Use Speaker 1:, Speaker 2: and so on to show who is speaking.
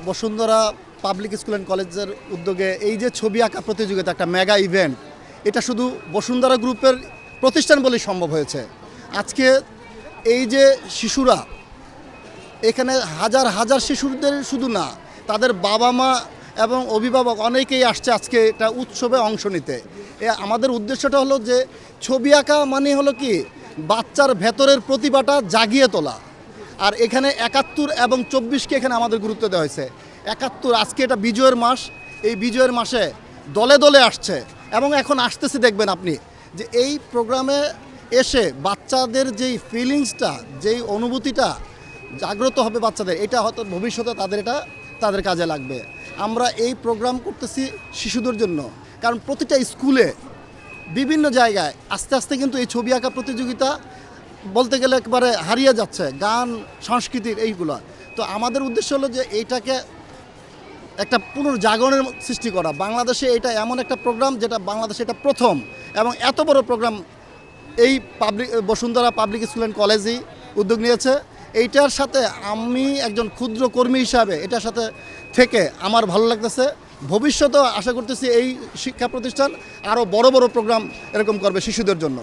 Speaker 1: Bashundhara public school and কলেজের উদ্যোগে এই যে ছবি আঁকা প্রতিযোগিতা, একটা মেগা ইভেন্ট, এটা শুধু বসুন্ধরা গ্রুপের প্রতিষ্ঠান বলেই সম্ভব হয়েছে। আজকে এই যে শিশুরা এখানে হাজার হাজার শিশুদের শুধু না, তাদের বাবা মা এবং অভিভাবক অনেকেই আসছে আজকে এটা উৎসবে অংশ নিতে। আমাদের উদ্দেশ্যটা হলো যে ছবি আঁকা মানে হলো কি বাচ্চার ভেতরের প্রতিভাটা জাগিয়ে তোলা। আর এখানে ৭১ এবং ২৪কে এখানে আমাদের গুরুত্ব দেওয়া হয়েছে। ৭১ আজকে এটা বিজয়ের মাস, এই বিজয়ের মাসে দলে দলে আসছে এবং এখন আসতেছে। দেখবেন আপনি যে এই প্রোগ্রামে এসে বাচ্চাদের যেই ফিলিংসটা, যেই অনুভূতিটা জাগ্রত হবে বাচ্চাদের, এটা হয়তো ভবিষ্যতে তাদের কাজে লাগবে। আমরা এই প্রোগ্রাম করতেছি শিশুদের জন্য, কারণ প্রতিটা স্কুলে বিভিন্ন জায়গায় আস্তে আস্তে কিন্তু এই ছবি আঁকা প্রতিযোগিতা বলতে গেলে একবারে হারিয়ে যাচ্ছে, গান সংস্কৃতির এইগুলো। তো আমাদের উদ্দেশ্য হলো যে এইটাকে একটা পুনর্জাগরণের সৃষ্টি করা। বাংলাদেশে এটা এমন একটা প্রোগ্রাম যেটা বাংলাদেশে এটা প্রথম, এবং এত বড় প্রোগ্রাম এই বসুন্ধরা পাবলিক স্কুল অ্যান্ড কলেজই উদ্যোগ নিয়েছে। এইটার সাথে আমি একজন ক্ষুদ্র কর্মী হিসাবে এটার সাথে থেকে আমার ভালো লাগতেছে। ভবিষ্যতেও আশা করতেছি এই শিক্ষা প্রতিষ্ঠান আরও বড় বড় প্রোগ্রাম এরকম করবে শিশুদের জন্য।